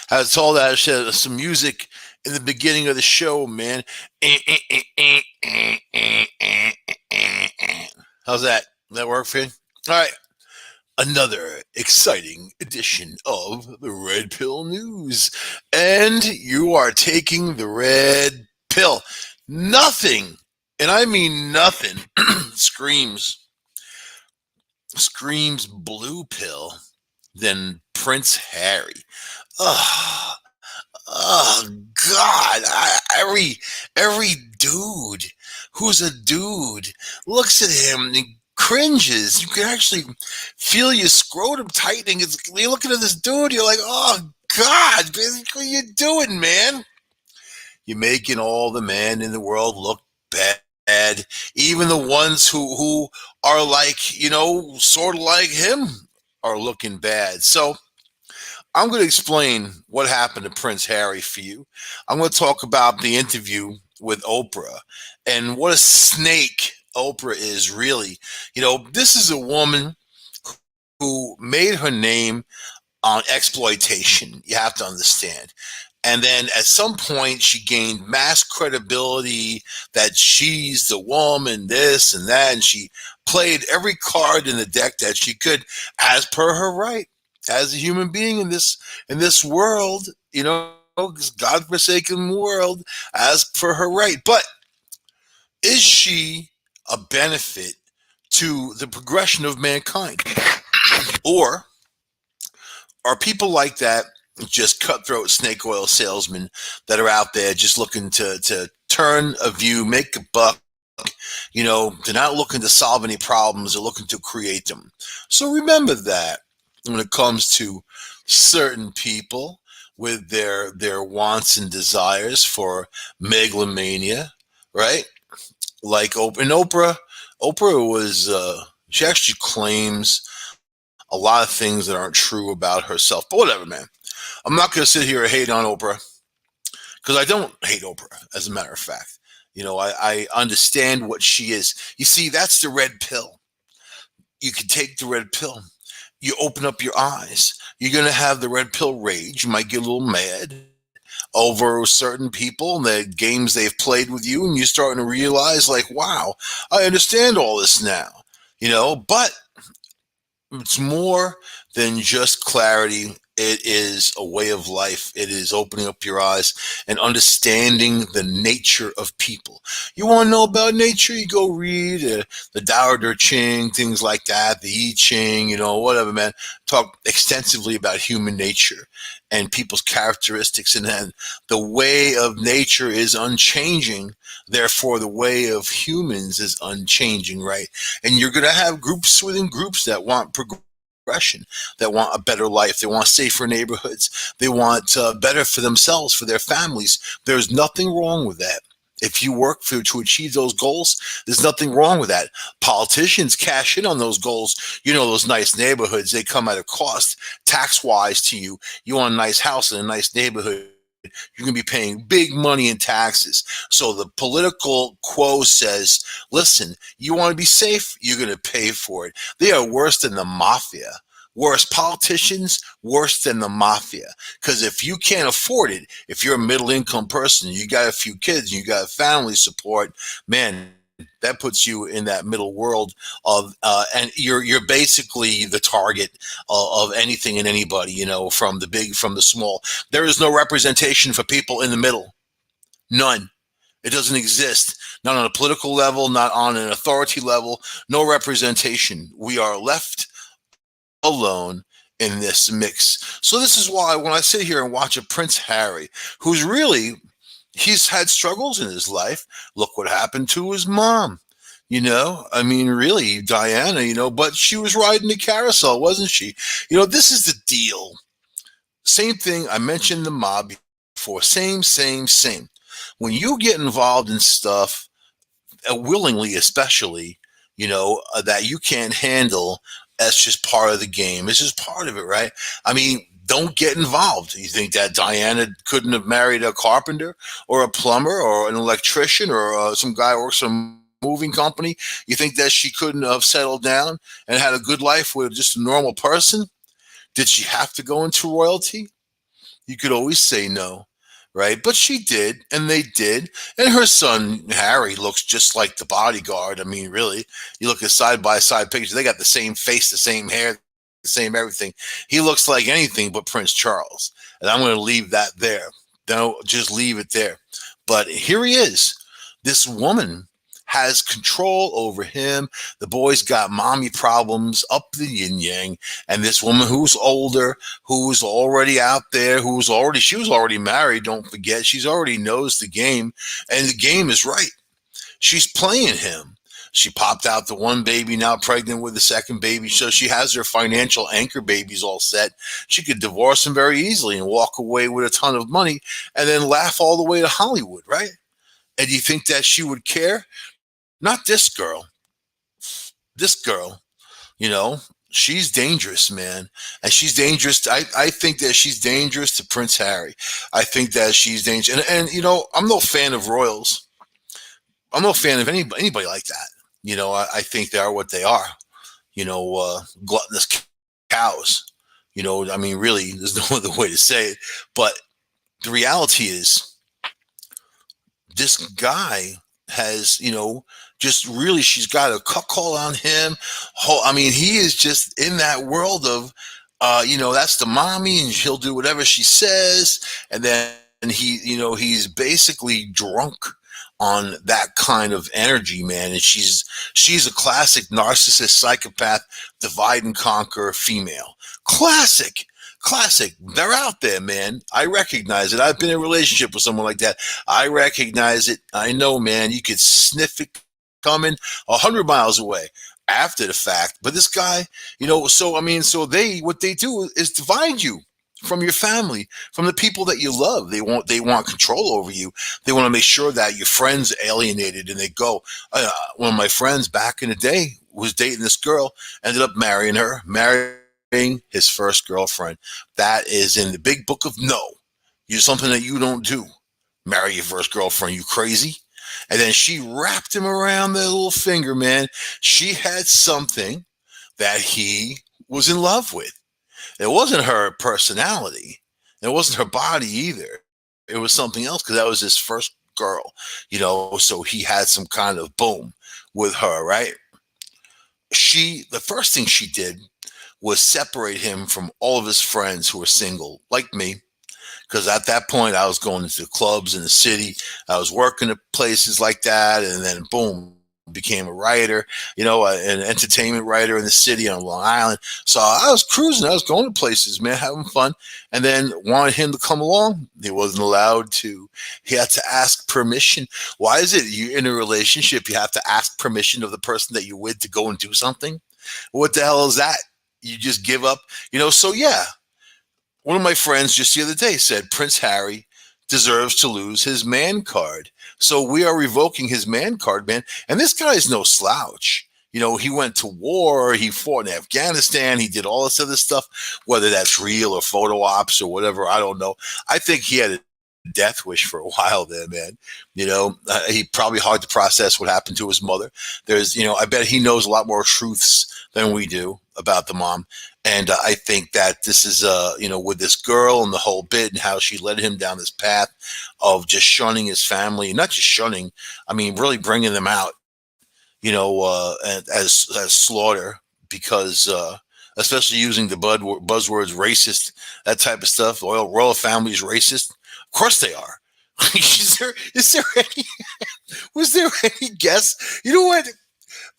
That's all that shit. Some music in the beginning of the show, man. How's that? That work for you? All right. Another exciting edition of the Red Pill News. And you are taking the red pill. Nothing, and I mean nothing, screams blue pill than Prince Harry. Oh, oh God! Every dude who's a dude looks at him and cringes. You can actually feel your scrotum tightening. You're looking at this dude. You're like, oh God, what are you doing, man? You're making all the men in the world look bad. Even the ones who are like, sort of like him are looking bad. So I'm going to explain what happened to Prince Harry for you. I'm going to talk about the interview with Oprah and what a snake Oprah is really. This is a woman who made her name on exploitation. You have to understand. And then at some point, she gained mass credibility that she's the woman, this and that. And she played every card in the deck that she could, as per her right, as a human being in this world, this godforsaken world, as for her right. But is she a benefit to the progression of mankind? Or are people like that just cutthroat snake oil salesmen that are out there just looking to turn a view, make a buck? They're not looking to solve any problems, they're looking to create them. So remember that when it comes to certain people with their wants and desires for megalomania, right? Like Oprah. And Oprah was she actually claims a lot of things that aren't true about herself. But whatever, man. I'm not going to sit here and hate on Oprah because I don't hate Oprah, as a matter of fact. I understand what she is. You see, that's the red pill. You can take the red pill. You open up your eyes. You're going to have the red pill rage. You might get a little mad over certain people and the games they've played with you, and you're starting to realize, like, wow, I understand all this now. But it's more than just clarity. It is a way of life. It is opening up your eyes and understanding the nature of people. You want to know about nature? You go read the Tao Te Ching, things like that, the I Ching, whatever, man. Talk extensively about human nature and people's characteristics. And then the way of nature is unchanging. Therefore, the way of humans is unchanging, right? And you're going to have groups within groups that want progression, that want a better life, they want safer neighborhoods, they want better for themselves, for their families. There's nothing wrong with that. If you work to achieve those goals, there's nothing wrong with that. Politicians cash in on those goals. Those nice neighborhoods, they come at a cost tax-wise to you. You want a nice house in a nice neighborhood, you're going to be paying big money in taxes. So the political quo says, listen, you want to be safe, you're going to pay for it. They are worse than the mafia. Worse politicians, worse than the mafia. Because if you can't afford it, if you're a middle income person, you got a few kids, you got family support, man, that puts you in that middle world of, and you're basically the target of anything and anybody, from the big, from the small. There is no representation for people in the middle. None. It doesn't exist. Not on a political level, not on an authority level. No representation. We are left alone in this mix. So this is why when I sit here and watch a Prince Harry, who's really, he's had struggles in his life. Look what happened to his mom. I mean, really, Diana, but she was riding the carousel, wasn't she? This is the deal. Same thing. I mentioned the mob before. Same. When you get involved in stuff, willingly, especially, that you can't handle, that's just part of the game. It's just part of it, right? I mean, don't get involved. You think that Diana couldn't have married a carpenter or a plumber or an electrician or some guy who works for moving company? You think that she couldn't have settled down and had a good life with just a normal person? Did she have to go into royalty? You could always say no, right? But she did, and they did. And her son, Harry, looks just like the bodyguard. I mean, really, you look at side by side pictures, they got the same face, the same hair, the same everything. He looks like anything but Prince Charles. And I'm going to leave that there. Don't just leave it there. But here he is. This woman has control over him. The boy's got mommy problems up the yin yang. And this woman who's older, who's already out there, she was already married. Don't forget, she's already knows the game, and the game is right. She's playing him. She popped out the one baby, now pregnant with the second baby. So she has her financial anchor babies all set. She could divorce him very easily and walk away with a ton of money and then laugh all the way to Hollywood, right? And you think that she would care? Not this girl. This girl, she's dangerous, man. And she's dangerous. I think that she's dangerous to Prince Harry. I think that she's dangerous. And I'm no fan of royals. I'm no fan of anybody like that. I think they are what they are. Gluttonous cows. Really, there's no other way to say it. But the reality is, this guy has, just really, she's got a cuck call on him. He is just in that world of, that's the mommy, and she'll do whatever she says. And then he's basically drunk on that kind of energy, man. And she's a classic narcissist, psychopath, divide and conquer female. Classic. They're out there, man. I recognize it. I've been in a relationship with someone like that. I recognize it. I know, man. You could sniff it coming 100 miles away after the fact. But this guy, what they do is divide you from your family, from the people that you love. They want control over you. They want to make sure that your friends alienated, and they go. One of my friends back in the day was dating this girl, ended up marrying his first girlfriend. That is in the big book of no. You're something that you don't do. Marry your first girlfriend. You crazy? And then she wrapped him around their little finger, man. She had something that he was in love with. It wasn't her personality. It wasn't her body either. It was something else, because that was his first girl, so he had some kind of boom with her, right? The first thing she did was separate him from all of his friends who were single, like me. Because at that point, I was going into clubs in the city. I was working at places like that. And then, boom, became a writer, an entertainment writer in the city on Long Island. So I was cruising. I was going to places, man, having fun. And then wanted him to come along. He wasn't allowed to. He had to ask permission. Why is it you're in a relationship, you have to ask permission of the person that you're with to go and do something? What the hell is that? You just give up? So yeah. One of my friends just the other day said Prince Harry deserves to lose his man card. So we are revoking his man card, man. And this guy is no slouch. He went to war. He fought in Afghanistan. He did all this other stuff, whether that's real or photo ops or whatever. I don't know. I think he had a death wish for a while there, man. He probably hard to process what happened to his mother. There's, I bet he knows a lot more truths than we do about the mom. And I think that this is, with this girl and the whole bit and how she led him down this path of just shunning his family, not just shunning, really bringing them out, as slaughter, because, especially using the buzzwords racist, that type of stuff. Royal family is racist. Of course they are. Was there any guess? You know what?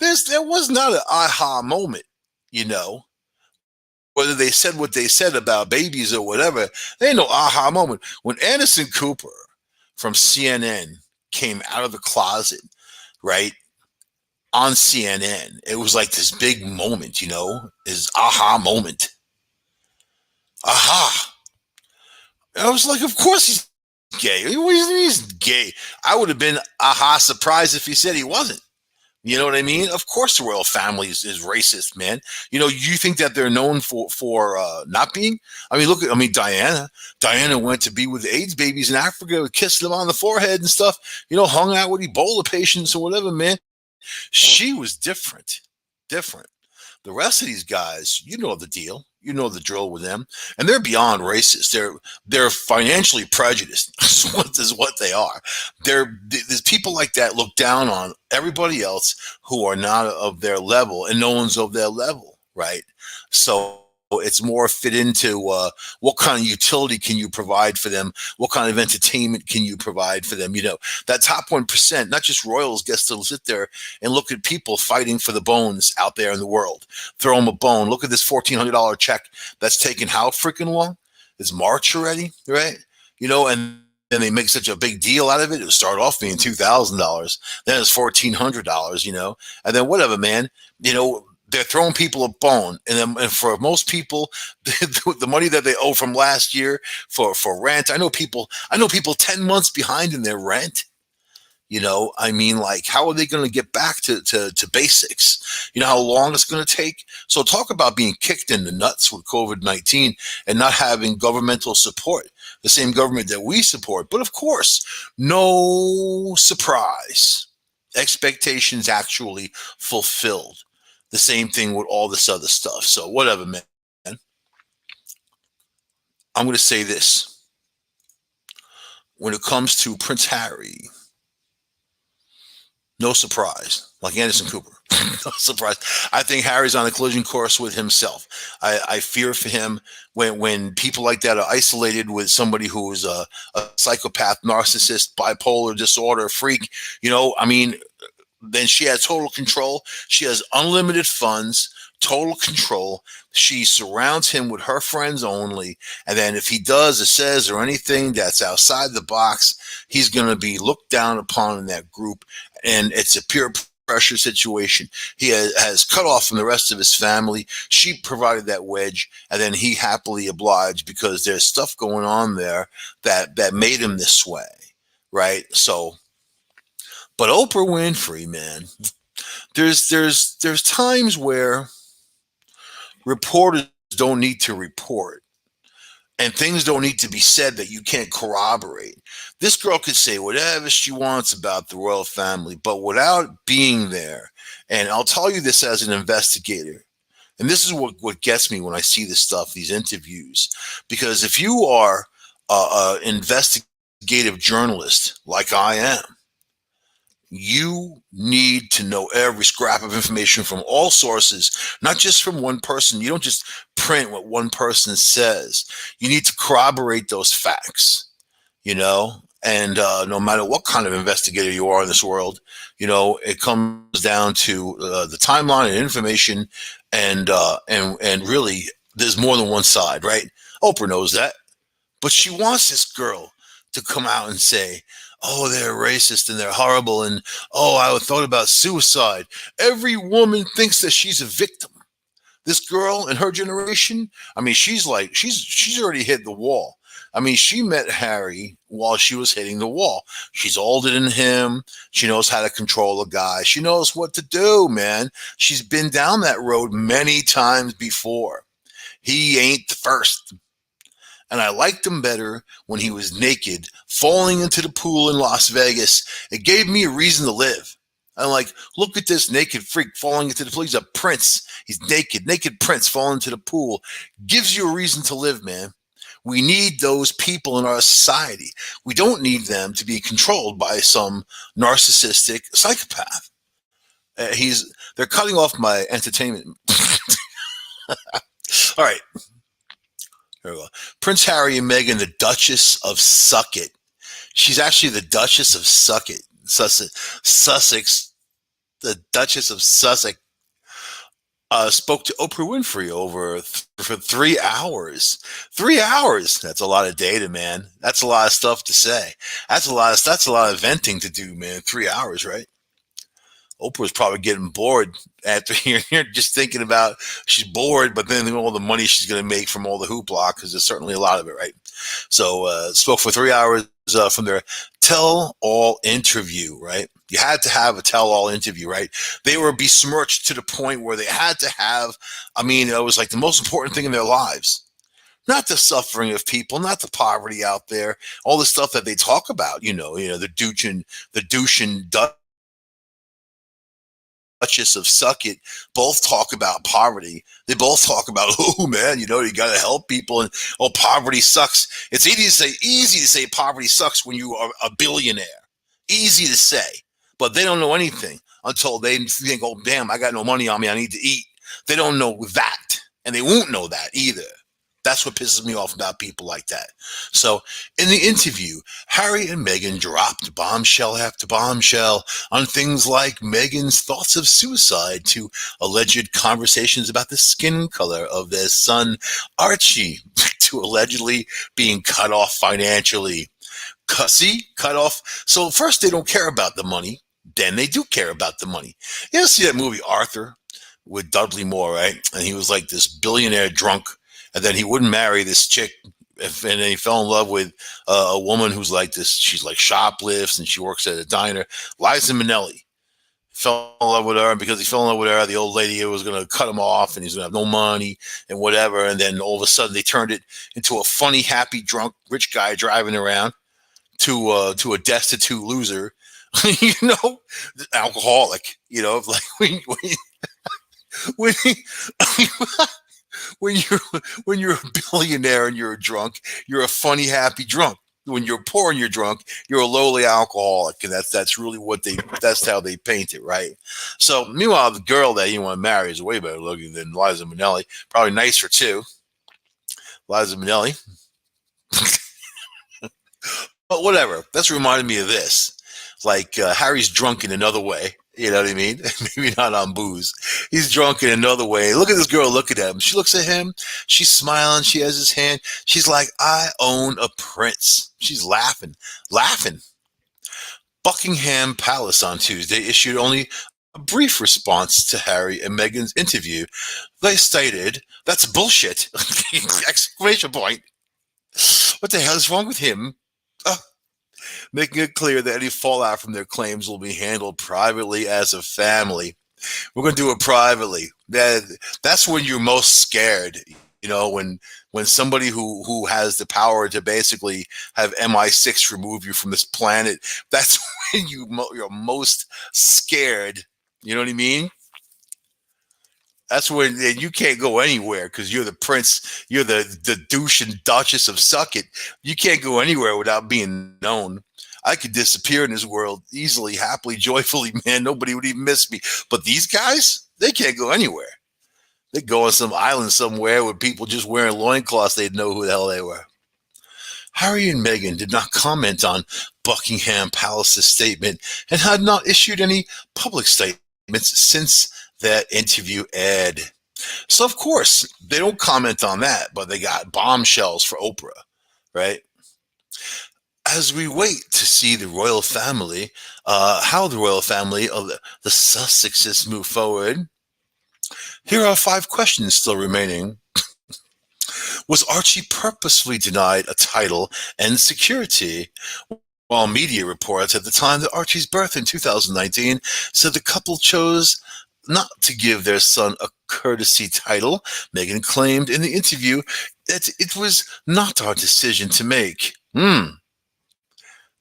There was not an aha moment, whether they said what they said about babies or whatever. There ain't no aha moment. When Anderson Cooper from CNN came out of the closet, right, on CNN, it was like this big moment, his aha moment. Aha. I was like, of course he's gay. He's gay. I would have been surprised if he said he wasn't. You know what I mean? Of course the royal family is racist, man. You think that they're known for not being? Look at Diana. Diana went to be with AIDS babies in Africa, kissed them on the forehead and stuff, hung out with Ebola patients or whatever, man. She was different. Different. The rest of these guys, you know the deal. You know the drill with them, and they're beyond racist. They're financially prejudiced. Is what they are. There's people like that look down on everybody else who are not of their level, and no one's of their level, right? So it's more fit into what kind of utility can you provide for them? What kind of entertainment can you provide for them? That top 1%, not just royals, gets to sit there and look at people fighting for the bones out there in the world. Throw them a bone. Look at this $1,400 check that's taken how freaking long? It's March already, right? And then they make such a big deal out of it. It started off being $2,000, then it's $1,400, and then whatever, man. They're throwing people a bone, and for most people, the money that they owe from last year for rent. I know people 10 months behind in their rent. Like, how are they going to get back to basics? You know how long it's going to take? So talk about being kicked in the nuts with COVID-19 and not having governmental support, the same government that we support. But of course, no surprise, expectations actually fulfilled. The same thing with all this other stuff. So whatever, man. I'm going to say this. When it comes to Prince Harry, no surprise, like Anderson Cooper. No surprise. I think Harry's on a collision course with himself. I fear for him when people like that are isolated with somebody who is a psychopath, narcissist, bipolar disorder, freak. Then she has total control. She has unlimited funds, total control. She surrounds him with her friends only. And then if he does or says or anything that's outside the box, he's going to be looked down upon in that group. And it's a peer pressure situation. He has cut off from the rest of his family. She provided that wedge, and then he happily obliged because there's stuff going on there that made him this way, right? So, but Oprah Winfrey, man, there's times where reporters don't need to report. And things don't need to be said that you can't corroborate. This girl could say whatever she wants about the royal family, but without being there. And I'll tell you this as an investigator. And this is what gets me when I see this stuff, these interviews. Because if you are an investigative journalist like I am, you need to know every scrap of information from all sources, not just from one person. You don't just print what one person says. You need to corroborate those facts, and no matter what kind of investigator you are in this world, it comes down to the timeline and information, and really there's more than one side, right? Oprah knows that, but she wants this girl to come out and say, oh, they're racist and they're horrible. And, oh, I thought about suicide. Every woman thinks that she's a victim. This girl in her generation, she's already hit the wall. She met Harry while she was hitting the wall. She's older than him. She knows how to control a guy. She knows what to do, man. She's been down that road many times before. He ain't the first. And I liked him better when he was naked, falling into the pool in Las Vegas. It gave me a reason to live. I'm like, look at this naked freak falling into the pool. He's a prince. He's naked prince falling into the pool. Gives you a reason to live, man. We need those people in our society. We don't need them to be controlled by some narcissistic psychopath. They're cutting off my entertainment. All right. Here we go. Prince Harry and Meghan, the Duchess of Sucket. She's actually the Duchess of Sucket. Sussex. The Duchess of Sussex spoke to Oprah Winfrey for 3 hours. 3 hours. That's a lot of data, man. That's a lot of stuff to say. That's a lot of venting to do, man. 3 hours, right? Oprah's probably getting bored after hearing, just thinking about, she's bored, but then all the money she's going to make from all the hoopla, because there's certainly a lot of it, right? So spoke for 3 hours from their tell-all interview, right? You had to have a tell-all interview, right? They were besmirched to the point where they had to have, it was like the most important thing in their lives. Not the suffering of people, not the poverty out there, all the stuff that they talk about, the douche and Duchess of Suckett both talk about poverty. They both talk about, oh man, you got to help people, and oh, poverty sucks. It's easy to say poverty sucks when you are a billionaire. Easy to say, but they don't know anything until they think, oh damn, I got no money on me, I need to eat. They don't know that, and they won't know that either. That's what pisses me off about people like that. So, in the interview, Harry and Meghan dropped bombshell after bombshell on things like Meghan's thoughts of suicide to alleged conversations about the skin color of their son, Archie, to allegedly being cut off financially. Cut off. So, first, they don't care about the money. Then they do care about the money. You ever see that movie, Arthur, with Dudley Moore, right? And he was like this billionaire drunk, and then he wouldn't marry this chick, and then he fell in love with a woman who's like this. She's like shoplifts, and she works at a diner. Liza Minnelli fell in love with her, and because he fell in love with her, the old lady was going to cut him off, and he's going to have no money and whatever. And then all of a sudden, they turned it into a funny, happy, drunk, rich guy driving around to a destitute loser, alcoholic. Like when when you're a billionaire and you're a drunk, you're a funny, happy drunk. When you're poor and you're drunk, you're a lowly alcoholic, and that's really that's how they paint it, right? So, meanwhile, the girl that you want to marry is way better looking than Liza Minnelli, probably nicer too. Liza Minnelli, but whatever. That's reminded me of this. Like Harry's drunk in another way. You know what I mean? Maybe not on booze. He's drunk in another way. Look at this girl. Look at him. She looks at him. She's smiling. She has his hand. She's like, I own a prince. She's laughing. Buckingham Palace on Tuesday issued only a brief response to Harry and Meghan's interview. They stated, that's bullshit! Exclamation point. What the hell is wrong with him? Making it clear that any fallout from their claims will be handled privately as a family. We're going to do it privately. That's when you're most scared. When somebody who has the power to basically have MI6 remove you from this planet, that's when you're most scared. You know what I mean? That's when you can't go anywhere because you're the prince. You're the douche and Duchess of Suckett. You can't go anywhere without being known. I could disappear in this world easily, happily, joyfully, man. Nobody would even miss me. But these guys, they can't go anywhere. They go on some island somewhere with people just wearing loincloths. They'd know who the hell they were. Harry and Meghan did not comment on Buckingham Palace's statement and had not issued any public statements since that interview aired. So, of course, they don't comment on that, but they got bombshells for Oprah, right? As we wait to see the royal family, how the royal family of the Sussexes move forward, here are 5 questions still remaining. Was Archie purposefully denied a title and security? While media reports at the time of Archie's birth in 2019 said the couple chose not to give their son a courtesy title, Meghan claimed in the interview that it was not our decision to make.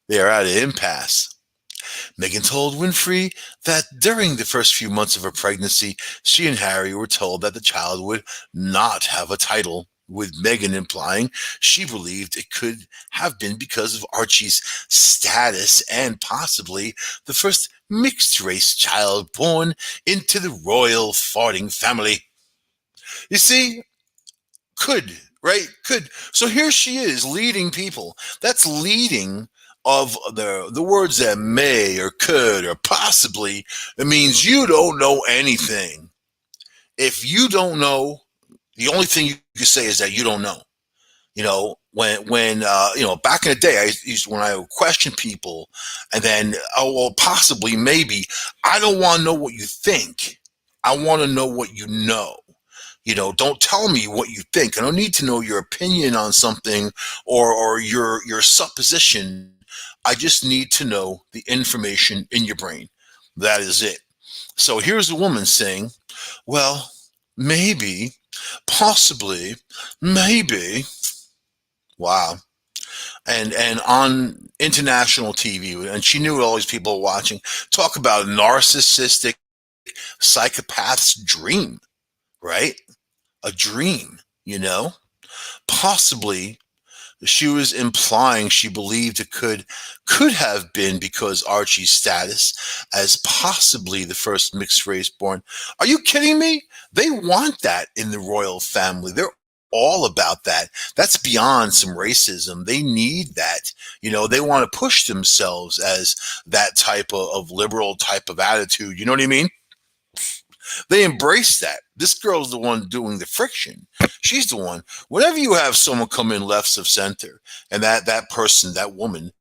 They are at an impasse. Meghan told Winfrey that during the first few months of her pregnancy, she and Harry were told that the child would not have a title, with Meghan implying she believed it could have been because of Archie's status and possibly the first mixed-race child born into the royal farting family. You see, right? Could. So here she is leading people. That's leading of the words that may or could or possibly. It means you don't know anything. If you don't know, the only thing you can say is that you don't know. When back in the day, when I would question people, and then possibly, maybe, I don't want to know what you think. I want to know what you know. Don't tell me what you think. I don't need to know your opinion on something or your supposition. I just need to know the information in your brain. That is it. So here's a woman saying, well, maybe, possibly, maybe. Wow. And on international TV, and she knew all these people were watching, talk about narcissistic psychopath's dream, right? A dream, you know? Possibly she was implying she believed it could have been because Archie's status as possibly the first mixed race born. Are you kidding me? They want that in the royal family. They're all about that. That's beyond some racism. They need that. They want to push themselves as that type of liberal type of attitude. You know what I mean? They embrace that. This girl's the one doing the friction. She's the one. Whenever you have someone come in left of center, and that person, that woman,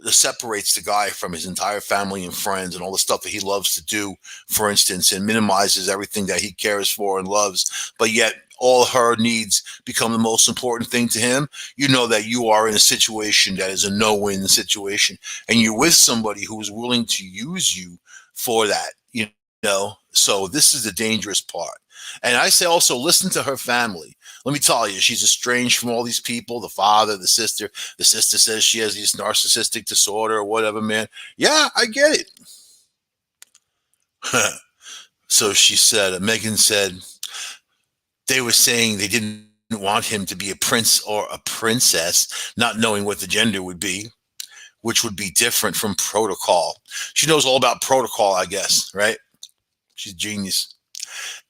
separates the guy from his entire family and friends and all the stuff that he loves to do, for instance, and minimizes everything that he cares for and loves, but yet all her needs become the most important thing to him, you know that you are in a situation that is a no-win situation, and you're with somebody who is willing to use you for that, so this is the dangerous part. And I say also, listen to her family. Let me tell you, she's estranged from all these people, the father, the sister. The sister says she has this narcissistic disorder or whatever, man. Yeah, I get it. So she said, Meghan said, they were saying they didn't want him to be a prince or a princess, not knowing what the gender would be, which would be different from protocol. She knows all about protocol, I guess, right? She's a genius.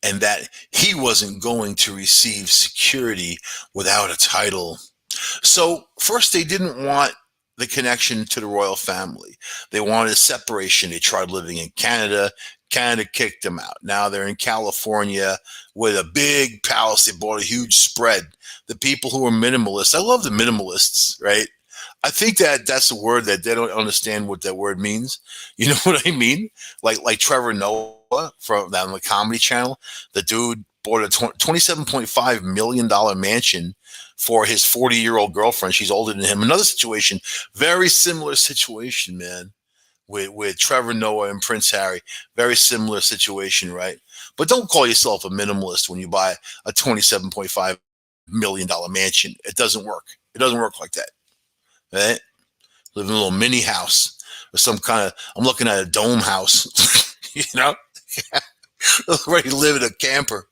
And that he wasn't going to receive security without a title. So first, they didn't want the connection to the royal family. They wanted a separation. They tried living in Canada. Canada kicked them out. Now they're in California with a big palace. They bought a huge spread. The people who are minimalists, I love the minimalists, right? I think that's a word that they don't understand what that word means. You know what I mean? Like Trevor Noah from on the Comedy Channel. The dude bought a $27.5 million mansion for his 40-year-old girlfriend. She's older than him. Another situation, very similar situation, man, with Trevor Noah and Prince Harry. Very similar situation, right? But don't call yourself a minimalist when you buy a $27.5 million mansion. It doesn't work. It doesn't work like that. Right? Live in a little mini house or some kind of, I'm looking at a dome house, ready to live in a camper,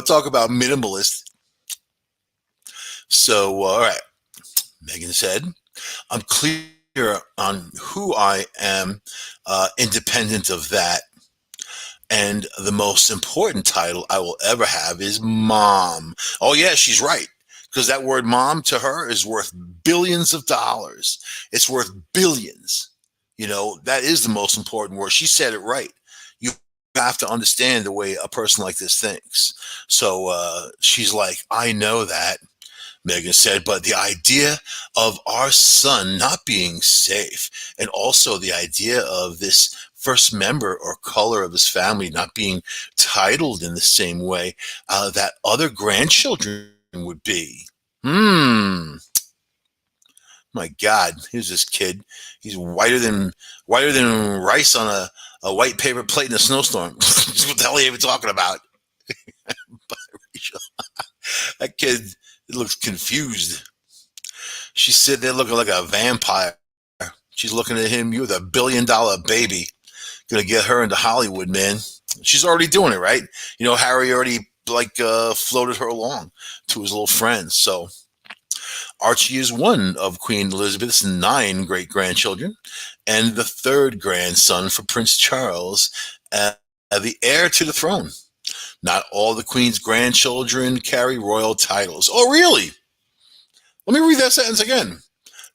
talk about minimalist. So, all right. Meghan said, I'm clear on who I am, independent of that. And the most important title I will ever have is mom. Oh, yeah, she's right. Because that word mom to her is worth billions of dollars. It's worth billions. That is the most important word. She said it right. You have to understand the way a person like this thinks. So she's like, I know that, Meghan said, but the idea of our son not being safe, and also the idea of this first member or color of his family not being titled in the same way that other grandchildren would be. My God, here's this kid. He's whiter than rice on a white paper plate in a snowstorm. What the hell are you even talking about? That kid looks confused. She's sitting there looking like a vampire. She's looking at him. You're the $1 billion baby. Gonna get her into Hollywood, man. She's already doing it, right? Harry already floated her along to his little friends. So Archie is one of Queen Elizabeth's 9 great-grandchildren and the 3rd grandson for Prince Charles, the heir to the throne. Not all the Queen's grandchildren carry royal titles. Oh, really? Let me read that sentence again.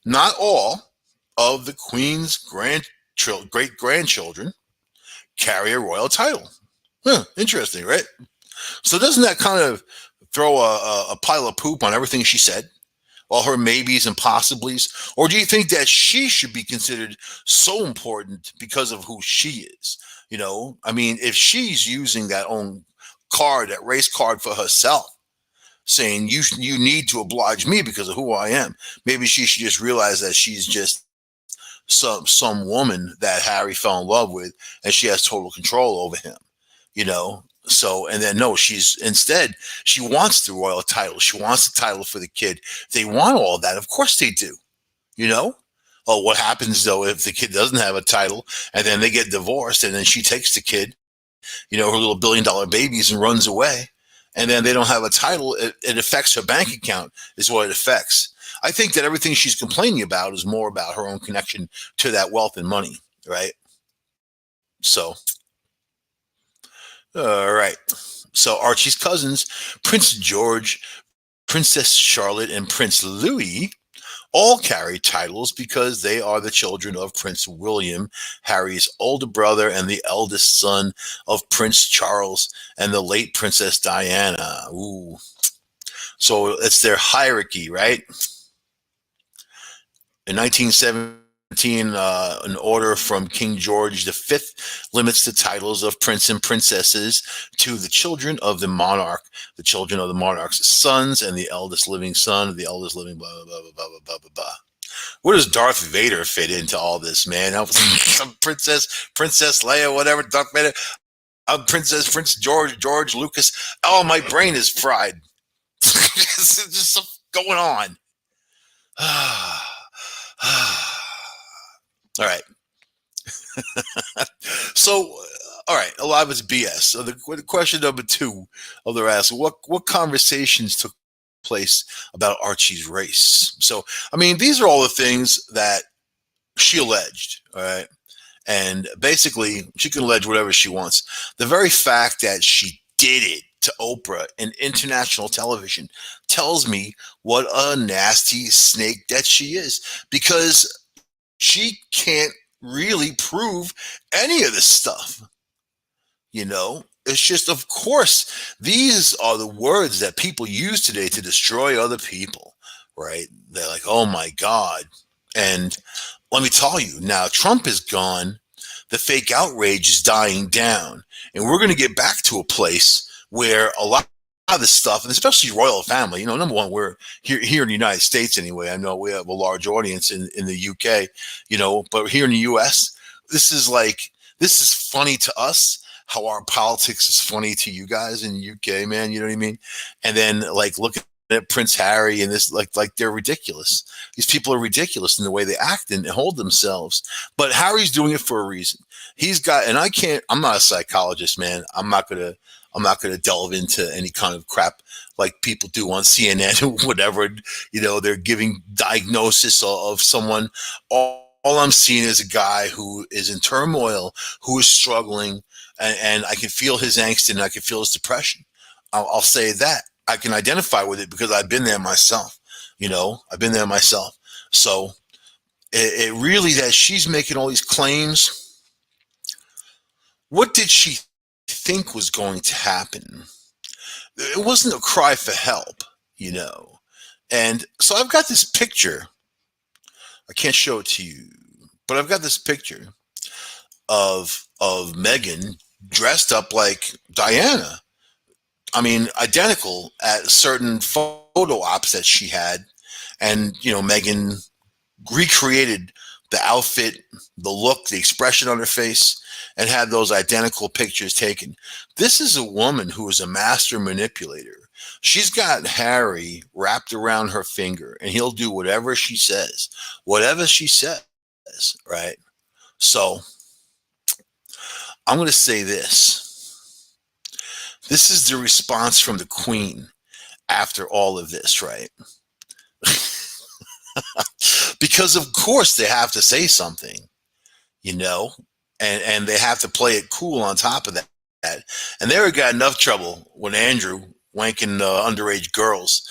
Not all of the Queen's great-grandchildren carry a royal title. Interesting, right? So doesn't that kind of throw a pile of poop on everything she said? All her maybes and possiblies? Or do you think that she should be considered so important because of who she is? If she's using that own card, that race card for herself, saying you need to oblige me because of who I am, maybe she should just realize that she's just some woman that Harry fell in love with, and she has total control over him. So, and then no, she wants the royal title. She wants the title for the kid. They want all that. Of course they do. Oh, what happens though if the kid doesn't have a title and then they get divorced and then she takes the kid her little $1 billion babies and runs away. And then they don't have a title. It affects her bank account is what it affects. I think that everything she's complaining about is more about her own connection to that wealth and money, right? So, all right. So Archie's cousins, Prince George, Princess Charlotte, and Prince Louis all carry titles because they are the children of Prince William, Harry's older brother and the eldest son of Prince Charles and the late Princess Diana. Ooh. So it's their hierarchy, right? In 1917, an order from King George V limits the titles of prince and princesses to the children of the monarch, the children of the monarch's sons, and the eldest living son, the eldest living blah, blah, blah, blah, blah, blah, blah, blah. Where does Darth Vader fit into all this, man? Princess Leia, whatever, Darth Vader. Prince George Lucas. Oh, my brain is fried. Just stuff going on. All right. So, all right, a lot of it's BS. So the question number 2 of the ask: what conversations took place about Archie's race? So, I mean, these are all the things that she alleged. All right. And basically, she can allege whatever she wants. The very fact that she did it to Oprah and international television tells me what a nasty snake that she is, because she can't really prove any of this stuff. It's just, of course, these are the words that people use today to destroy other people, right? They're like, oh my God. And let me tell you, now Trump is gone. The fake outrage is dying down. And we're going to get back to a place where a lot of this stuff, and especially royal family, number one, we're here in the United States anyway. I know we have a large audience in the UK, but here in the US, this is funny to us, how our politics is funny to you guys in the UK, man. You know what I mean? And then look at Prince Harry and this, like they're ridiculous. These people are ridiculous in the way they act and hold themselves. But Harry's doing it for a reason. He's got, and I'm not a psychologist, man. I'm not gonna delve into any kind of crap like people do on CNN or whatever. They're giving diagnosis of someone. All I'm seeing is a guy who is in turmoil, who is struggling, and I can feel his angst and I can feel his depression. I'll say that. I can identify with it because I've been there myself. I've been there myself. So it really, that she's making all these claims. What did she think was going to happen? It wasn't a cry for help, And so I've got this picture. I can't show it to you, but I've got this picture of Meghan dressed up like Diana. I mean, identical at certain photo ops that she had. And, Meghan recreated the outfit, the look, the expression on her face, and had those identical pictures taken. This is a woman who is a master manipulator. She's got Harry wrapped around her finger, and he'll do whatever she says, right? So I'm going to say this. This is the response from the Queen after all of this, right? Because of course they have to say something, and they have to play it cool on top of that. And they got enough trouble when Andrew wanking underage girls.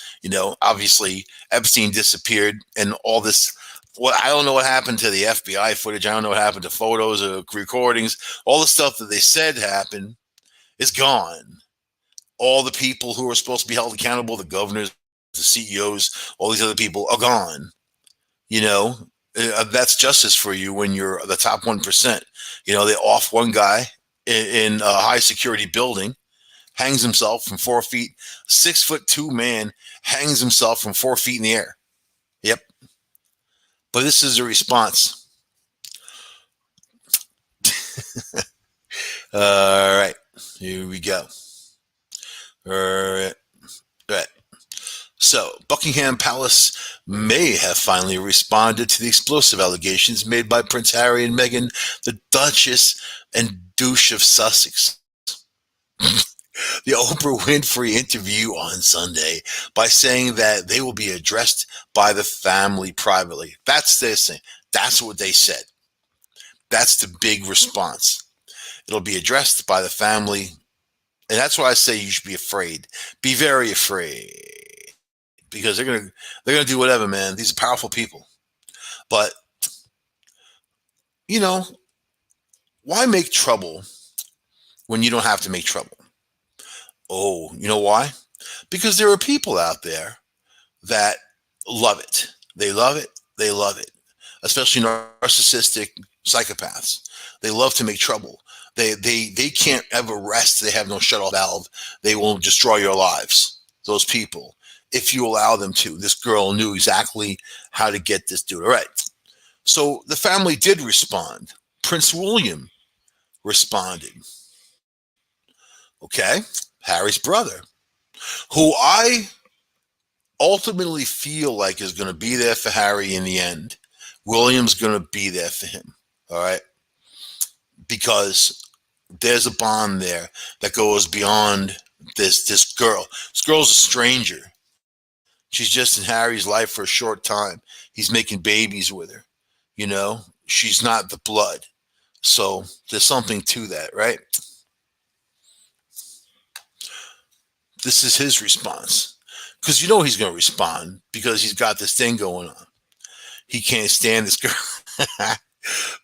Obviously Epstein disappeared, and all this. Well, I don't know what happened to the FBI footage. I don't know what happened to photos or recordings. All the stuff that they said happened is gone. All the people who are supposed to be held accountable, the governors, the CEOs, all these other people are gone. That's justice for you when you're the top 1%. They off one guy in a high security building, hangs himself from 4 feet, 6'2" man hangs himself from 4 feet in the air. Yep. But this is a response. All right, here we go. All right. So, Buckingham Palace may have finally responded to the explosive allegations made by Prince Harry and Meghan, the Duchess and Duke of Sussex. the Oprah Winfrey interview on Sunday by saying that they will be addressed by the family privately. That's their thing. That's what they said. That's the big response. It'll be addressed by the family. And that's why I say you should be afraid. Be very afraid. Because they're gonna do whatever, man. These are powerful people. But, you know, why make trouble when you don't have to make trouble? Oh, you know why? Because there are people out there that love it. They love it. They love it. Especially narcissistic psychopaths. They love to make trouble. They can't ever rest. They have no shut-off valve. They will destroy your lives. Those people, if you allow them to. This girl knew exactly how to get this dude. All right. So the family did respond. Prince William responded. Okay. Harry's brother, who I ultimately feel like is going to be there for Harry in the end. William's going to be there for him. All right. Because there's a bond there that goes beyond this girl. This girl's a stranger. She's just in Harry's life for a short time. He's making babies with her. You know, she's not the blood. So there's something to that, right? This is his response. Because you know he's going to respond because he's got this thing going on. He can't stand this girl.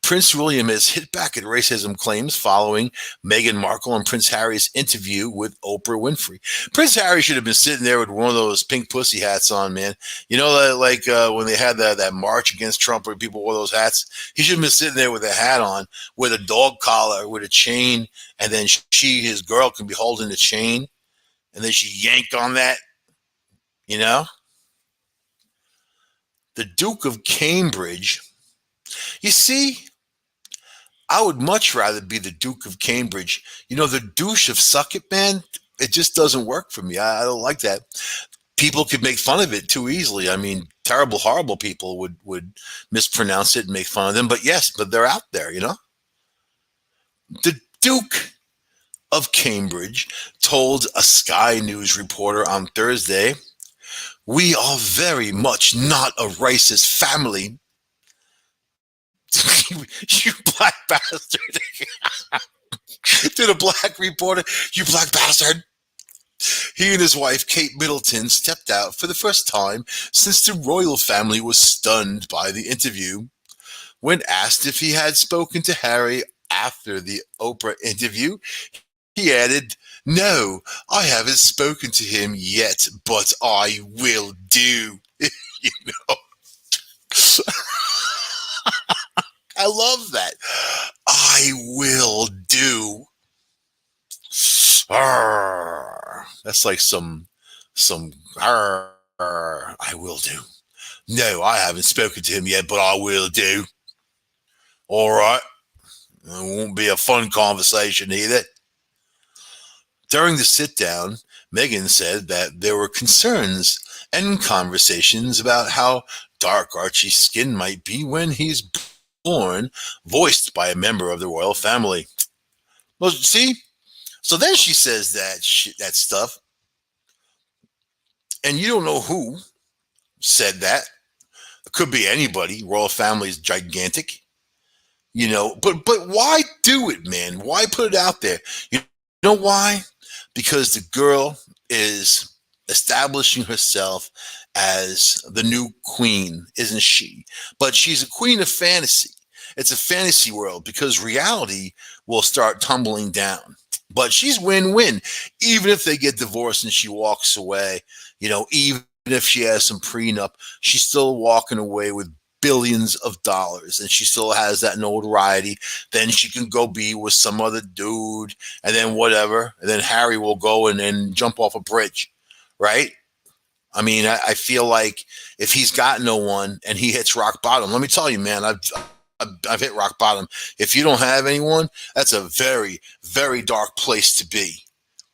Prince William has hit back at racism claims following Meghan Markle and Prince Harry's interview with Oprah Winfrey. Prince Harry should have been sitting there with one of those pink pussy hats on, man. You know, like when they had that march against Trump where people wore those hats? He should have been sitting there with a hat on, with a dog collar, with a chain, and then his girl, can be holding the chain, and then she yanked on that, you know? The Duke of Cambridge. You see, I would much rather be the Duke of Cambridge. You know, the douche of Suck It, man, it just doesn't work for me. I don't like that. People could make fun of it too easily. I mean, terrible, horrible people would mispronounce it and make fun of them. But yes, but they're out there, you know? The Duke of Cambridge told a Sky News reporter on Thursday, "We are very much not a racist family." You black bastard. To the black reporter, "You black bastard." He and his wife, Kate Middleton, stepped out for the first time since the royal family was stunned by the interview. When asked if he had spoken to Harry after the Oprah interview, he added, "No, I haven't spoken to him yet, but I will do." You know? I love that. I will do. Arr. That's like some arr, I will do. No, I haven't spoken to him yet, but I will do. All right. It won't be a fun conversation either. During the sit down, Meghan said that there were concerns and conversations about how dark Archie's skin might be when he's born, voiced by a member of the royal family. Well, see? So then she says that stuff, and you don't know who said that. It could be anybody. Royal family is gigantic, you know. But why do it, man? Why put it out there? You know why? Because the girl is establishing herself as the new queen, isn't she? But she's a queen of fantasy. It's a fantasy world because reality will start tumbling down. But she's win-win. Even if they get divorced and she walks away, you know, even if she has some prenup, she's still walking away with billions of dollars and she still has that notoriety. Then she can go be with some other dude and then whatever. And then Harry will go and jump off a bridge, right? I mean, I feel like if he's got no one and he hits rock bottom, let me tell you, man, I've hit rock bottom. If you don't have anyone, that's a very, very dark place to be.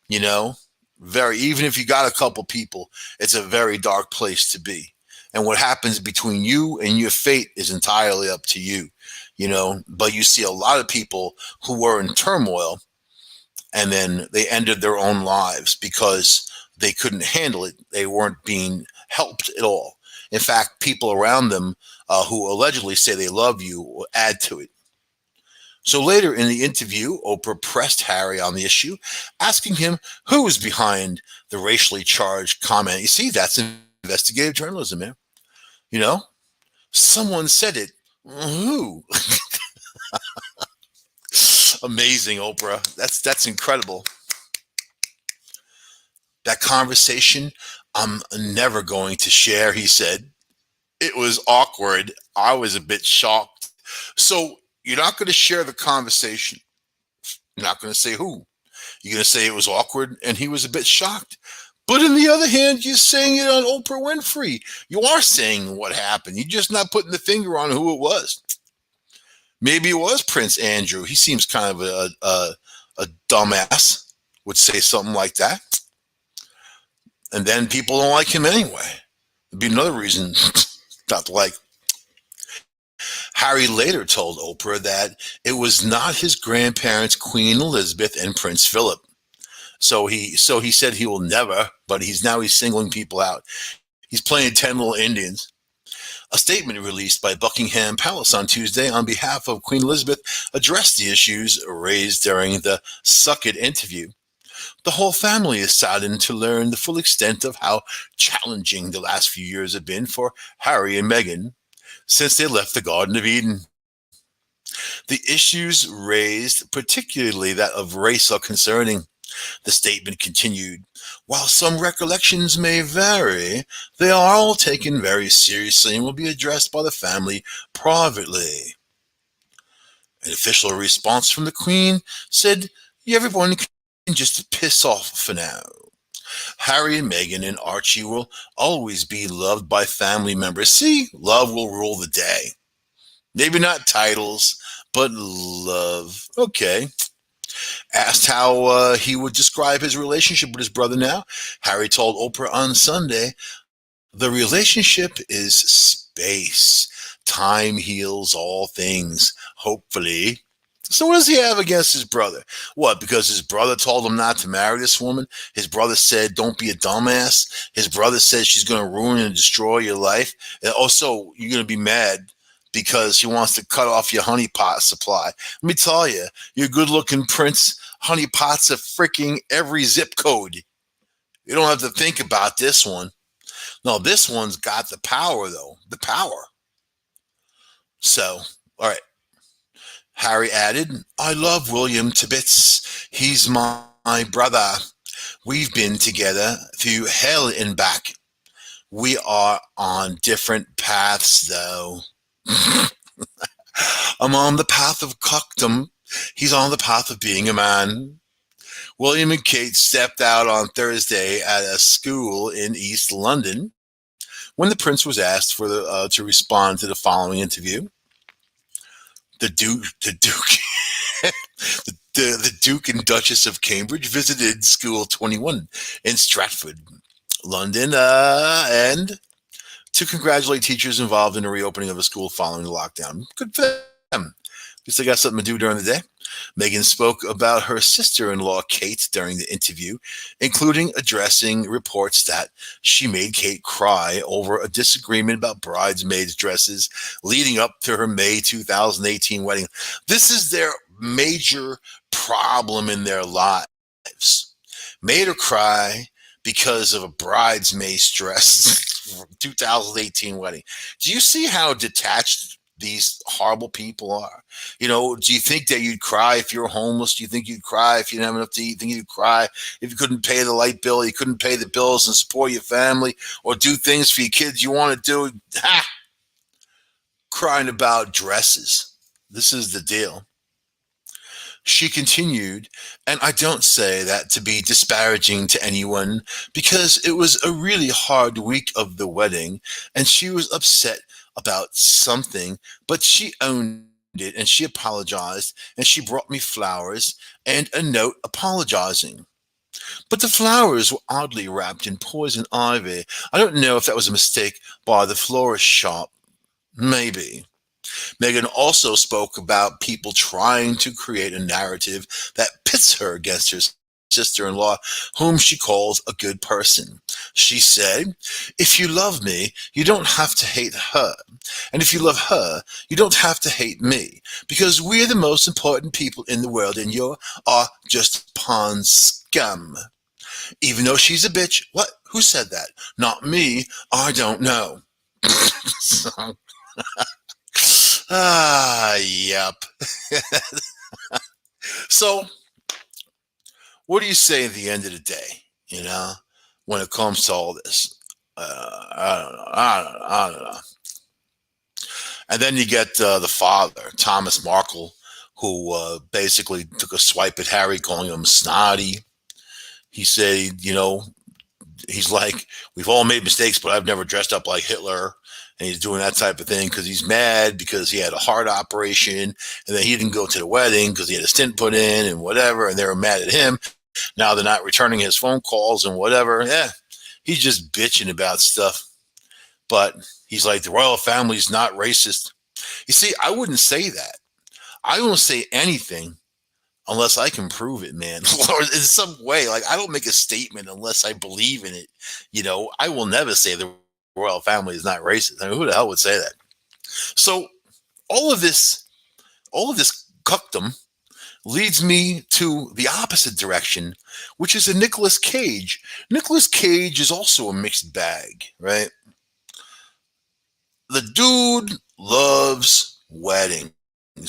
You know, even if you got a couple people, it's a very dark place to be. And what happens between you and your fate is entirely up to you, you know. But you see a lot of people who were in turmoil and then they ended their own lives because they couldn't handle it. They weren't being helped at all. In fact, people around them who allegedly say they love you will add to it. So later in the interview, Oprah pressed Harry on the issue, asking him who was behind the racially charged comment. You see, that's investigative journalism, man. You know, someone said it. Who? Amazing, Oprah. That's incredible. That conversation, I'm never going to share, he said. It was awkward. I was a bit shocked. So you're not going to share the conversation. You're not going to say who. You're going to say it was awkward and he was a bit shocked. But on the other hand, you're saying it on Oprah Winfrey. You are saying what happened. You're just not putting the finger on who it was. Maybe it was Prince Andrew. He seems kind of a dumbass, would say something like that. And then people don't like him anyway. It'd be another reason not to like. Harry later told Oprah that it was not his grandparents, Queen Elizabeth and Prince Philip. So he said he will never, but he's singling people out. He's playing 10 Little Indians. A statement released by Buckingham Palace on Tuesday on behalf of Queen Elizabeth addressed the issues raised during the Suck It interview. The whole family is saddened to learn the full extent of how challenging the last few years have been for Harry and Meghan since they left the Garden of Eden. The issues raised, particularly that of race, are concerning. The statement continued, while some recollections may vary, they are all taken very seriously and will be addressed by the family privately. An official response from the Queen said, everyone can just piss off for now. Harry and Meghan and Archie will always be loved by family members. See, love will rule the day. Maybe not titles, but love. Okay. Asked how he would describe his relationship with his brother now, Harry told Oprah on Sunday, the relationship is space. Time heals all things, hopefully. So what does he have against his brother? What, because his brother told him not to marry this woman? His brother said, don't be a dumbass? His brother said she's going to ruin and destroy your life? And also, you're going to be mad because he wants to cut off your honeypot supply. Let me tell you, you're good-looking prince. Honeypots are freaking every zip code. You don't have to think about this one. No, this one's got the power, though. The power. So, all right. Harry added, I love William to bits. He's my brother. We've been together through hell and back. We are on different paths, though. I'm on the path of cuckdom. He's on the path of being a man. William and Kate stepped out on Thursday at a school in East London when the prince was asked to respond to the following interview. The Duke and Duchess of Cambridge visited School 21 in Stratford, London, and to congratulate teachers involved in the reopening of a school following the lockdown. Good for them. Guess they got something to do during the day. Meghan spoke about her sister-in-law, Kate, during the interview, including addressing reports that she made Kate cry over a disagreement about bridesmaids' dresses leading up to her May 2018 wedding. This is their major problem in their lives. Made her cry because of a bridesmaid's dress 2018 wedding. Do you see how detached these horrible people are? You know, do you think that you'd cry if you were homeless? Do you think you'd cry if you didn't have enough to eat? Think you'd cry if you couldn't pay the light bill, you couldn't pay the bills and support your family or do things for your kids you want to do? Crying about dresses. This is the deal. She continued, and I don't say that to be disparaging to anyone because it was a really hard week of the wedding and she was upset about something, but she owned it and she apologized and she brought me flowers and a note apologizing. But the flowers were oddly wrapped in poison ivy. I don't know if that was a mistake by the florist shop. Maybe. Meghan also spoke about people trying to create a narrative that pits her against her sister in law, whom she calls a good person. She said, "If you love me, you don't have to hate her. And if you love her, you don't have to hate me. Because we're the most important people in the world, and you are just pawn scum." Even though she's a bitch. What? Who said that? Not me. I don't know. So, yep. So, what do you say at the end of the day, when it comes to all this? I don't know. I don't know. And then you get the father, Thomas Markle, who basically took a swipe at Harry, calling him snotty. He said, he's like, we've all made mistakes, but I've never dressed up like Hitler. And he's doing that type of thing because he's mad because he had a heart operation and then he didn't go to the wedding because he had a stent put in and whatever. And they were mad at him. Now they're not returning his phone calls and whatever. Yeah, he's just bitching about stuff. But he's like, the royal family's not racist. You see, I wouldn't say that. I won't say anything unless I can prove it, man. Or in some way, like I don't make a statement unless I believe in it. I will never say the royal family is not racist. I mean, who the hell would say that? So all of this cuckdom leads me to the opposite direction, which is a Nicolas Cage. Nicolas Cage is also a mixed bag, right? The dude loves weddings,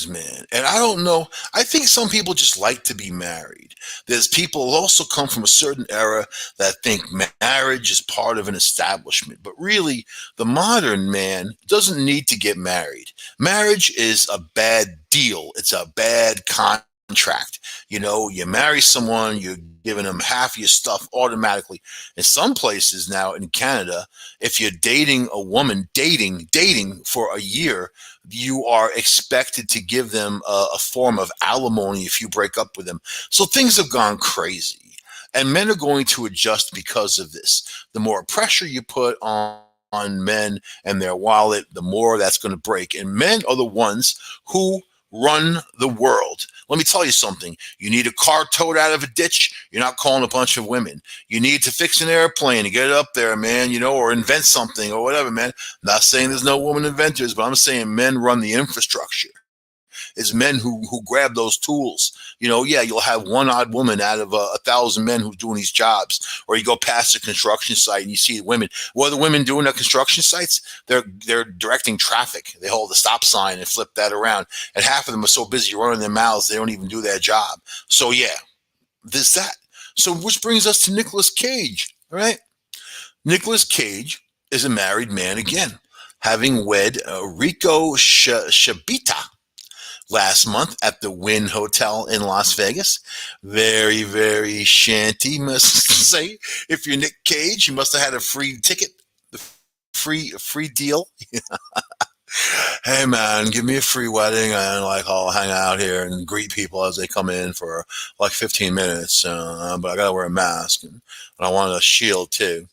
man. And I don't know. I think some people just like to be married. There's people who also come from a certain era that think marriage is part of an establishment. But really, the modern man doesn't need to get married. Marriage is a bad deal. It's a bad contract. You marry someone, you're giving them half your stuff automatically. In some places now in Canada, if you're dating a woman, dating for a year, you are expected to give them a form of alimony if you break up with them. So things have gone crazy. And men are going to adjust because of this. The more pressure you put on men and their wallet, the more that's going to break. And men are the ones who run the world. Let me tell you something. You need a car towed out of a ditch, you're not calling a bunch of women. You need to fix an airplane to get it up there, man, or invent something or whatever, man. I'm not saying there's no woman inventors, but I'm saying men run the infrastructure. It's men who grab those tools. Yeah, you'll have one odd woman out of 1,000 men who's doing these jobs. Or you go past a construction site and you see women. What are the women doing at construction sites? They're directing traffic. They hold the stop sign and flip that around. And half of them are so busy running their mouths, they don't even do their job. So yeah, there's that. So which brings us to Nicolas Cage, all right? Nicolas Cage is a married man again, having wed Rico Shabita last month at the Wynn Hotel in Las Vegas. Very, very shanty, must say. If you're Nick Cage, you must have had a free ticket, the free deal. Hey man, give me a free wedding and I'll hang out here and greet people as they come in for 15 minutes. But I gotta wear a mask and I want a shield too.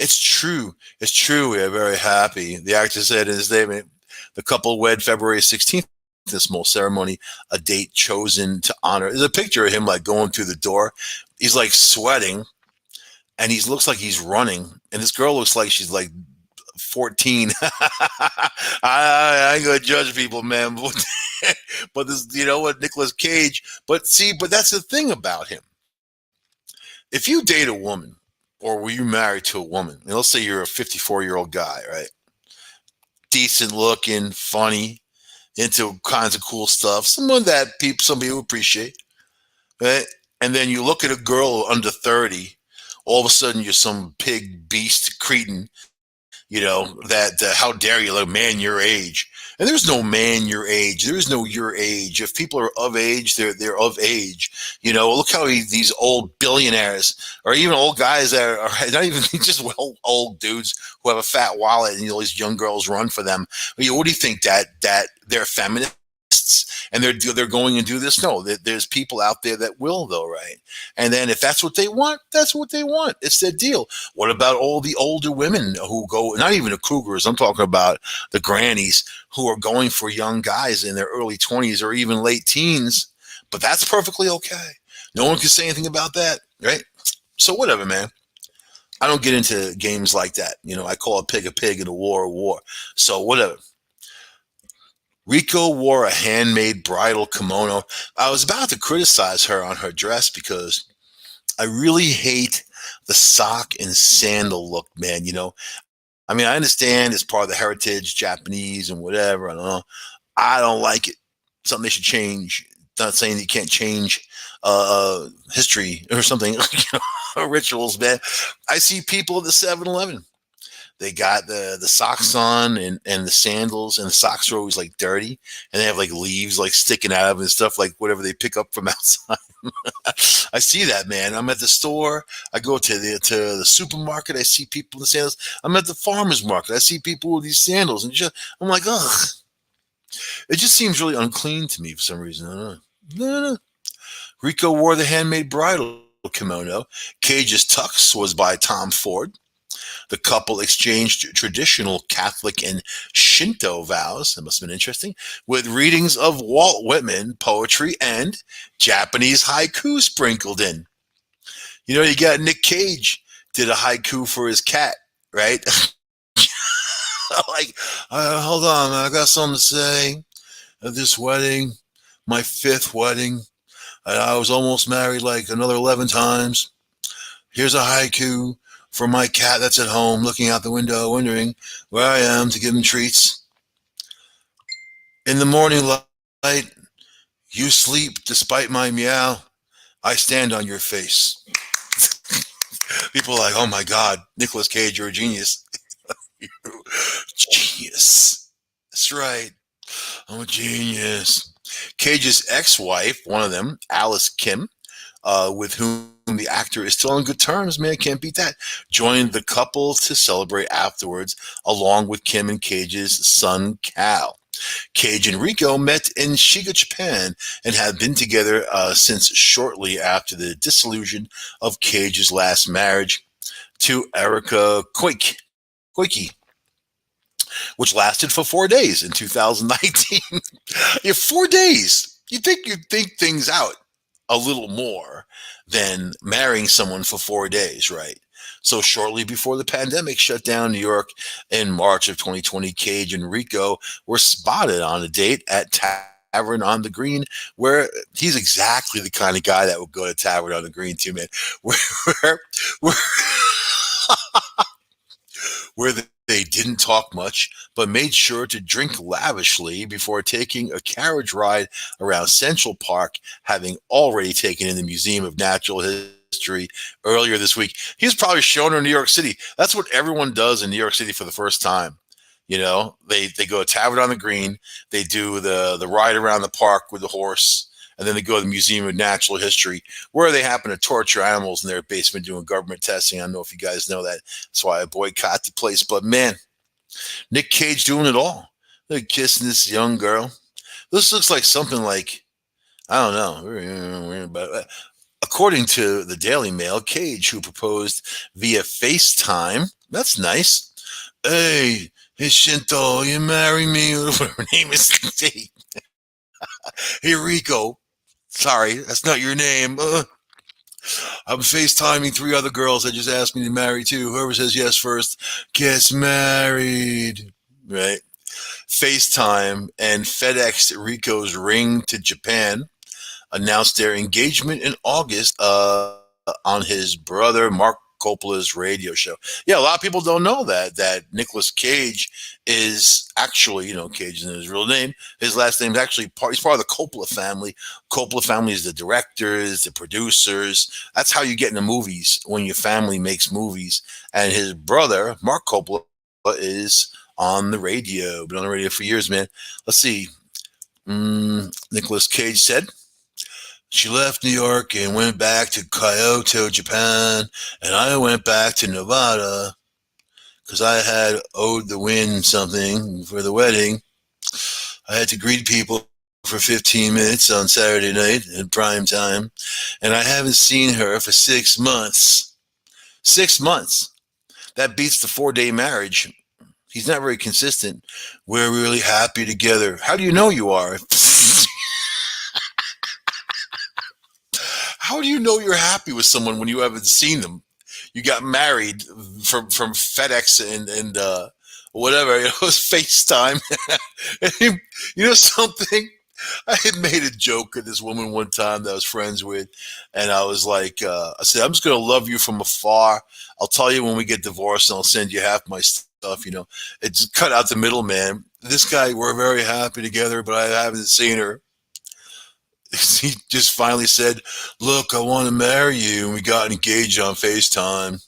It's true. It's true. We are very happy. The actor said in his statement, the couple wed February 16th. This small ceremony, a date chosen to honor. There's a picture of him going through the door. He's sweating and he looks like he's running. And this girl looks like she's 14. I ain't gonna judge people, man. But this, Nicolas Cage. But that's the thing about him. If you date a woman or were you married to a woman, and let's say you're a 54-year-old guy, right? Decent looking, funny, into kinds of cool stuff, someone that some people appreciate, right? And then you look at a girl under 30, all of a sudden you're some pig beast cretin, that how dare you, man your age. And there's no man your age. There is no your age. If people are of age, they're of age. Look how these old billionaires or even old guys that are not even just old dudes who have a fat wallet and these young girls run for them. What do you think, that they're feminists and they're going and do this. No, there's people out there that will, though, right? And then if that's what they want, that's what they want. It's their deal. What about all the older women who go? Not even the cougars. I'm talking about the grannies who are going for young guys in their early 20s or even late teens. But that's perfectly okay. No one can say anything about that, right? So whatever, man. I don't get into games like that. I call a pig and a war a war. So whatever. Rico wore a handmade bridal kimono. I was about to criticize her on her dress because I really hate the sock and sandal look, man. I mean, I understand it's part of the heritage, Japanese and whatever. I don't know. I don't like it. Something they should change. Not saying that you can't change history or something, rituals, man. I see people at the 7-Eleven. They got the socks on and the sandals, and the socks are always like dirty, and they have like leaves like sticking out of them and stuff, like whatever they pick up from outside. I see that, man. I'm at the store. I go to the supermarket. I see people in the sandals. I'm at the farmer's market. I see people with these sandals, and I'm like, ugh. It just seems really unclean to me for some reason. I don't know. No. Rico wore the handmade bridal kimono. Cage's tux was by Tom Ford. The couple exchanged traditional Catholic and Shinto vows, that must have been interesting, with readings of Walt Whitman poetry and Japanese haiku sprinkled in. You got Nick Cage did a haiku for his cat, right? Like, hold on, I got something to say. At this wedding, my 5th wedding, I was almost married like another 11 times. Here's a haiku for my cat that's at home looking out the window, wondering where I am to give him treats. In the morning light, you sleep despite my meow. I stand on your face. People are like, oh my God, Nicolas Cage, you're a genius. Genius. That's right. I'm a genius. Cage's ex-wife, one of them, Alice Kim, with whom the actor is still on good terms, man, can't beat that, joined the couple to celebrate afterwards, along with Kim and Cage's son, Cal. Cage and Rico met in Shiga, Japan, and have been together since shortly after the dissolution of Cage's last marriage to Erica Koike, which lasted for 4 days in 2019. Yeah, 4 days. You'd think things out a little more than marrying someone for 4 days, right? So shortly before the pandemic shut down New York in March of 2020, Cage and Rico were spotted on a date at Tavern on the Green, where he's exactly the kind of guy that would go to Tavern on the Green too, man. Where, where they didn't talk much, but made sure to drink lavishly before taking a carriage ride around Central Park, having already taken in the Museum of Natural History earlier this week. He's probably shown her in New York City. That's what everyone does in New York City for the first time. They go to Tavern on the Green, they do the ride around the park with the horse, and then they go to the Museum of Natural History, where they happen to torture animals in their basement doing government testing. I don't know if you guys know that. That's why I boycott the place. But man, Nick Cage doing it all. They're kissing this young girl. This looks like something like, I don't know. But according to the Daily Mail, Cage, who proposed via FaceTime, that's nice. Hey, Shinto, you marry me? Whatever her name is. Hey, Rico. Sorry, that's not your name. I'm FaceTiming 3 other girls that just asked me to marry too. Whoever says yes first gets married. Right? FaceTime and FedEx Rico's ring to Japan announced their engagement in August on his brother Mark Coppola's radio show. Yeah, a lot of people don't know that Nicolas Cage is actually, Cage isn't his real name. His last name is actually he's part of the Coppola family. Coppola family is the directors, the producers. That's how you get into movies, when your family makes movies. And his brother, Mark Coppola, is on the radio. Been on the radio for years, man. Let's see. Nicolas Cage said, she left New York and went back to Kyoto, Japan, and I went back to Nevada because I had owed the wind something for the wedding. I had to greet people for 15 minutes on Saturday night at prime time, and I haven't seen her for 6 months. 6 months. That beats the 4-day marriage. He's not very consistent. We're really happy together. How do you know you are? How do you know you're happy with someone when you haven't seen them? You got married from FedEx and whatever. It was FaceTime. You know something? I had made a joke at this woman one time that I was friends with, and I was like, I said, I'm just going to love you from afar. I'll tell you when we get divorced, and I'll send you half my stuff. It's cut out the middleman. This guy, we're very happy together, but I haven't seen her. He just finally said, look, I want to marry you. And we got engaged on FaceTime.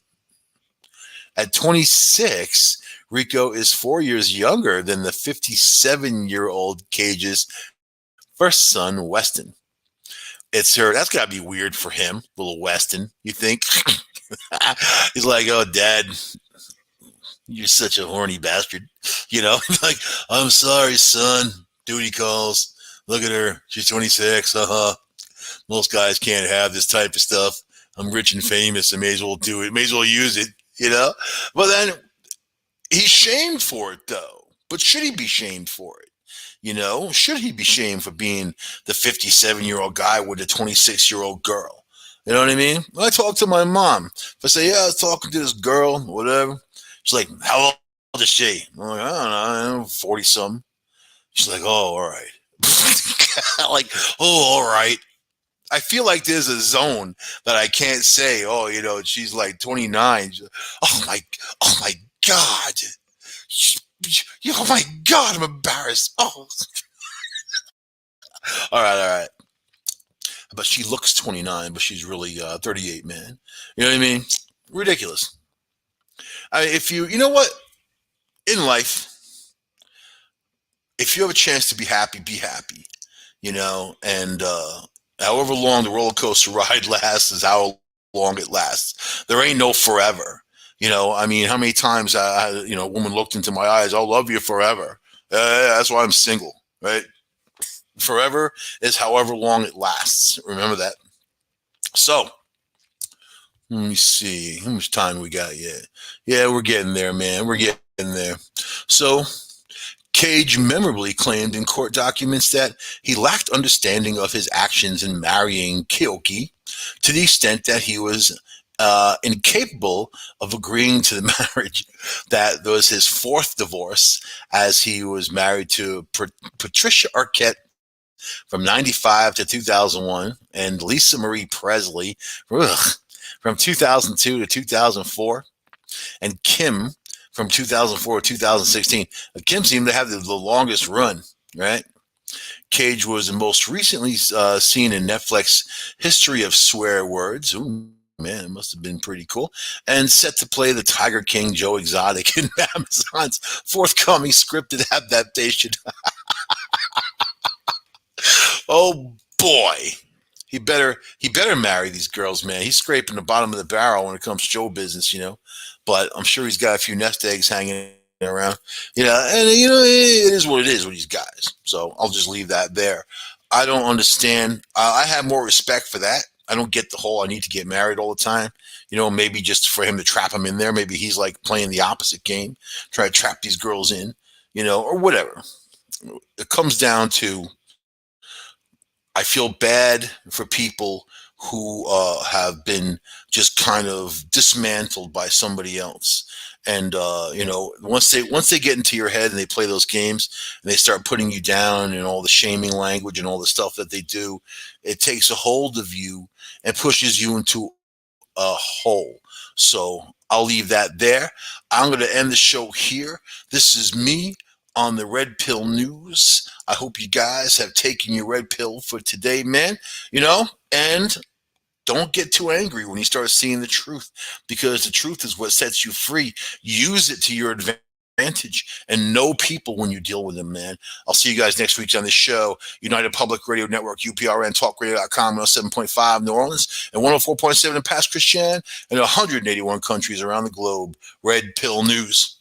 At 26, Rico is 4 years younger than the 57-year-old Cage's first son, Weston. It's her. That's got to be weird for him, little Weston, you think? He's like, oh, Dad, you're such a horny bastard. Like, I'm sorry, son. Duty calls. Look at her. She's 26. Most guys can't have this type of stuff. I'm rich and famous. I may as well do it. May as well use it, But then he's shamed for it, though. But should he be shamed for it? Should he be shamed for being the 57-year-old guy with a 26-year-old girl? You know what I mean? When I talk to my mom, if I say, yeah, I was talking to this girl, whatever, she's like, how old is she? I'm like, I don't know, 40-something. She's like, oh, all right. Like, oh, all right. I feel like there's a zone that I can't say, oh, she's like 29. Oh my God. Oh my God, I'm embarrassed. Oh. All right. But she looks 29, but she's really 38, man. You know what I mean? Ridiculous. You know what? In life, if you have a chance to be happy, and however long the roller coaster ride lasts is how long it lasts. There ain't no forever. How many times a woman looked into my eyes, I'll love you forever. That's why I'm single, right? Forever is however long it lasts. Remember that. So, let me see. How much time we got yet? Yeah, we're getting there, man. We're getting there. So, Cage memorably claimed in court documents that he lacked understanding of his actions in marrying Keoki to the extent that he was incapable of agreeing to the marriage. That was his fourth divorce, as he was married to Patricia Arquette from 95 to 2001 and Lisa Marie Presley from 2002 to 2004 and Kim from 2004 to 2016. Kim seemed to have the longest run, right? Cage was most recently seen in Netflix History of Swear Words. Ooh, man, it must have been pretty cool. And set to play the Tiger King Joe Exotic in Amazon's forthcoming scripted adaptation. Oh boy. He better marry these girls, man. He's scraping the bottom of the barrel when it comes to show business, But I'm sure he's got a few nest eggs hanging around, and it is what it is with these guys. So I'll just leave that there. I don't understand. I have more respect for that. I don't get the whole I need to get married all the time. Maybe just for him to trap him in there. Maybe he's like playing the opposite game, try to trap these girls in, or whatever. It comes down to, I feel bad for people who have been just kind of dismantled by somebody else. And once they get into your head and they play those games and they start putting you down and all the shaming language and all the stuff that they do, it takes a hold of you and pushes you into a hole. So I'll leave that there. I'm going to end the show here. This is me on the Red Pill News. I hope you guys have taken your red pill for today, man. And don't get too angry when you start seeing the truth, because the truth is what sets you free. Use it to your advantage and know people when you deal with them, man. I'll see you guys next week on the show. United Public Radio Network, UPRN, TalkRadio.com, 107.5 New Orleans, and 104.7 in Pass Christian, and 181 countries around the globe. Red Pill News.